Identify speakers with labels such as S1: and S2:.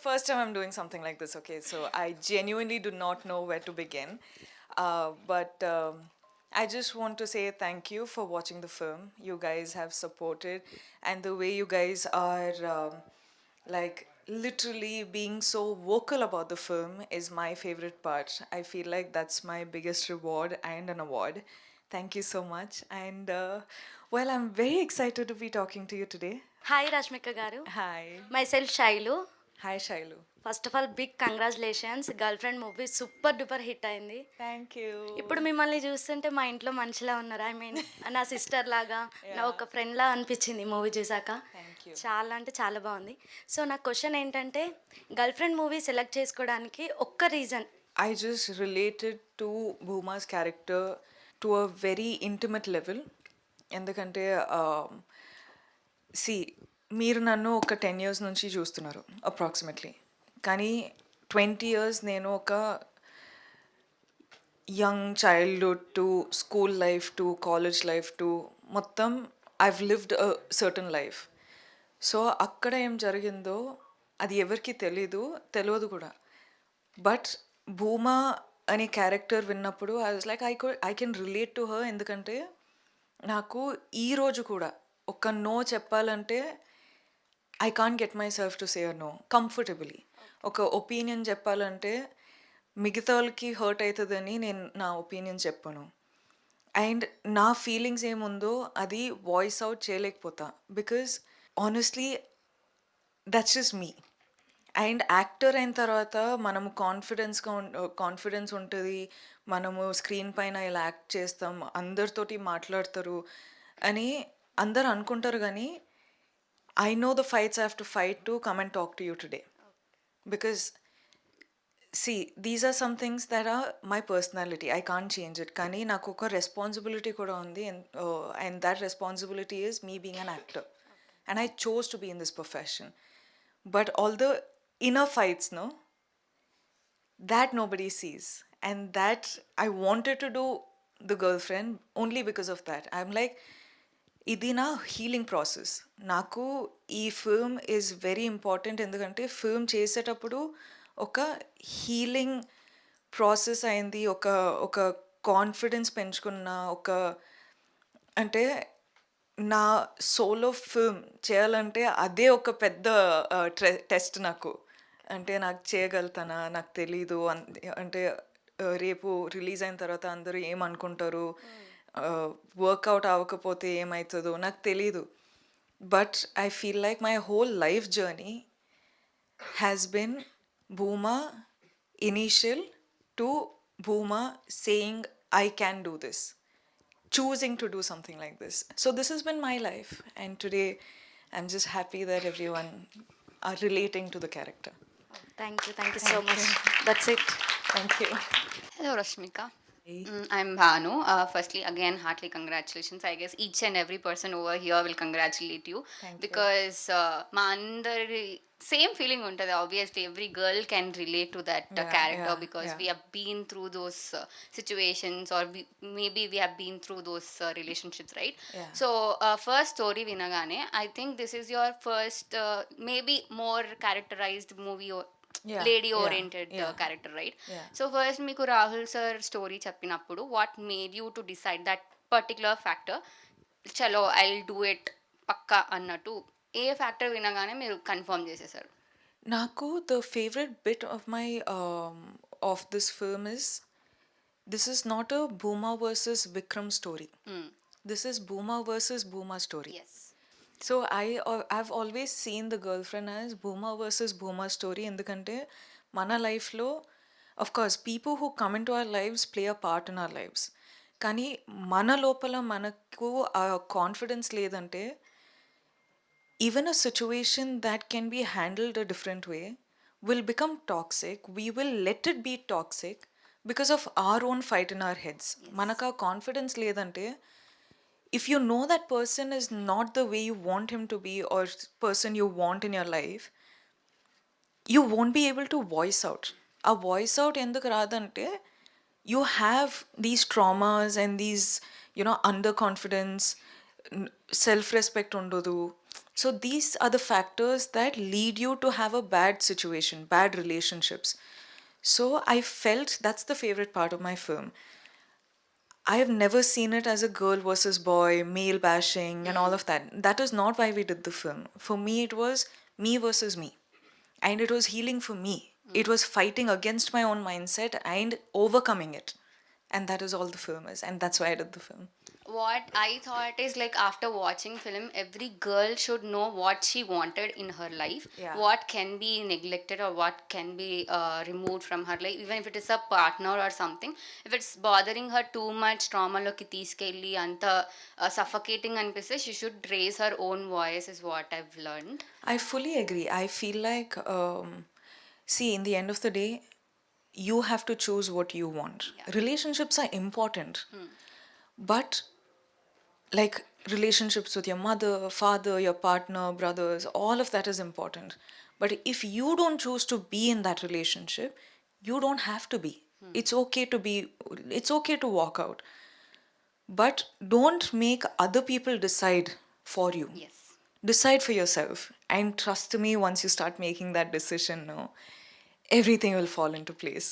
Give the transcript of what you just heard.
S1: first time I'm doing something like this, okay? So I genuinely do not know where to begin. But I just want to say thank you for watching the film. You guys have supported, and the way you guys are like literally being so vocal about the film is my favorite part. I feel like that's my biggest reward and an award. Thank you so much. And well, I'm very excited to be talking to you today.
S2: Hi Rashmika garu.
S1: Hi.
S2: Myself Shailu.
S1: Hi, Shailu.
S2: First of all big congratulations. Girlfriend movie super duper hit అయింది.
S1: Thank you.
S2: ఇప్పుడు మిమ్మల్ని చూస్తుంటే మా ఇంట్లో మనిషిలా ఉన్నారు. I mean నా sister లాగా, నా ఒక ఫ్రెండ్ లా అనిపించింది మూవీ చూసాక.
S1: Thank you.
S2: చాలా అంటే చాలా బాగుంది. సో నా క్వశ్చన్ ఏంటంటే, గర్ల్ ఫ్రెండ్ మూవీ సెలెక్ట్ చేసుకోవడానికి ఒక్క reason.
S1: I just related to Bhuma's character to a very intimate level. ఎందుకంటే సి మీరు నన్ను ఒక 10 years నుంచి చూస్తున్నారు అప్రాక్సిమేట్లీ, కానీ 20 years నేను ఒక young childhood to school life to college life to మొత్తం I've lived a certain life. So అక్కడ ఏం జరిగిందో అది ఎవరికి తెలియదు కూడా. బట్ భూమా అనే క్యారెక్టర్ విన్నప్పుడు I was like I can relate to her. ఎందుకంటే నాకు ఈరోజు కూడా ఒక నో చెప్పాలంటే I can't get myself to say a no comfortably. ఒక ఒపీనియన్ చెప్పాలంటే మిగతా వాళ్ళకి హర్ట్ అవుతుందని నేను నా ఒపీనియన్ చెప్పను. అండ్ నా ఫీలింగ్స్ ఏముందో అది వాయిస్ అవుట్ చేయలేకపోతా. Because honestly that's just me. And actor అయిన తర్వాత మనము కాన్ఫిడెన్స్ ఉంటుంది, మనము స్క్రీన్ పైన ఇలా యాక్ట్ చేస్తాం, అందరితోటి మాట్లాడతారు అని అందరు అనుకుంటారు. కానీ I know the fights I have to fight to come and talk to you today. Because see these are some things that are my personality, I can't change it. కానీ నాకు ఒక రెస్పాన్సిబిలిటీ కూడా ఉంది, and that responsibility is me being an actor, and I chose to be in this profession. But all the inner fights, no, that nobody sees, and that I wanted to do the girlfriend only because of that. I'm like, ఇది నా healing process. నాకు ఈ film is very important. ఎందుకంటే film చేసేటప్పుడు ఒక healing process అయింది, ఒక ఒక కాన్ఫిడెన్స్ పెంచుకున్న ఒక, అంటే నా సోలో ఫిల్మ్ చేయాలంటే అదే ఒక పెద్ద టెస్ట్ నాకు. అంటే నాకు చేయగలుగుతానా నాకు తెలీదు. అంటే రేపు రిలీజ్ అయిన తర్వాత అందరూ ఏమనుకుంటారు, వర్కౌట్ అవ్వకపోతే ఏమవుతుందో నాకు తెలీదు. But I feel like my whole life journey has been Bhuma initial to Bhuma saying I can do this, choosing to do something like this. So this has been my life, and today I'm just happy that everyone are relating to the character.
S2: Thank you so much. That's it.
S1: Thank you.
S3: Hello, Rashmika.
S1: Hey.
S3: I'm Bhanu. Firstly, again, heartily congratulations. I guess each and every person over here will congratulate you.
S1: Thank you.
S3: Because మా అందరి same feeling ఉంటుంది. Obviously, every girl can relate to that character because we have been through those situations, or maybe we have been through those relationships, right?
S1: Yeah.
S3: So, first story వినగానే, I think this is your first, maybe more characterized movie or lady oriented character, right? So first మీకు Rahul sir story చెప్పినప్పుడు what made you to decide that particular factor, చలో I will do it పక్కా అన్నట్టు ఏ factor వినగానే మీరు confirm చేసేసారు?
S1: నాకు the favorite bit of this film is, this is not a Bhuma versus Vikram story. This is Bhuma versus Bhuma story.
S3: Yes.
S1: So I've always seen the girlfriend as Bhuma versus Bhuma story. ఎందుకంటే మన లైఫ్లో of course people who come into our lives play a part in our lives. కానీ మన లోపల మనకు ఆ confidence లేదంటే even a situation that can be handled a different way will become toxic. We will let it be toxic because of our own fight in our heads. మనకు ఆ confidence లేదంటే, if you know that person is not the way you want him to be or person you want in your life, you won't be able to voice out. A voice out ఎందుకు రాదంటే, you have these traumas and these, underconfidence, self respect ఉండదు. So these are the factors that lead you to have a bad situation, bad relationships. So I felt that's the favorite part of my film. I have never seen it as a girl versus boy, male bashing, and all of that. That is not why we did the film. For me, it was me versus me. And it was healing for me. It was fighting against my own mindset and overcoming it. And that is all the film is. And that's why I did the film.
S3: What I thought is like after watching film, every girl should know what she wanted in her life,
S1: Yeah.
S3: what can be neglected or what can be removed from her life, even if it is a partner or something. If it's bothering her too much, trauma loki తీసుకెళ్ళి అంత suffocating అనిపిస్తే she should raise her own voice is what I've learned.
S1: I fully agree. I feel like, see, in the end of the day, you have to choose what you want. Relationships are important. But like relationships with your mother, father, your partner, brothers, all of that is important. But if you don't choose to be in that relationship, you don't have to be. It's okay to be, it's okay to walk out. But don't make other people decide for you.
S3: Yes.
S1: Decide for yourself. And trust me, once you start making that decision, no, everything will fall into place.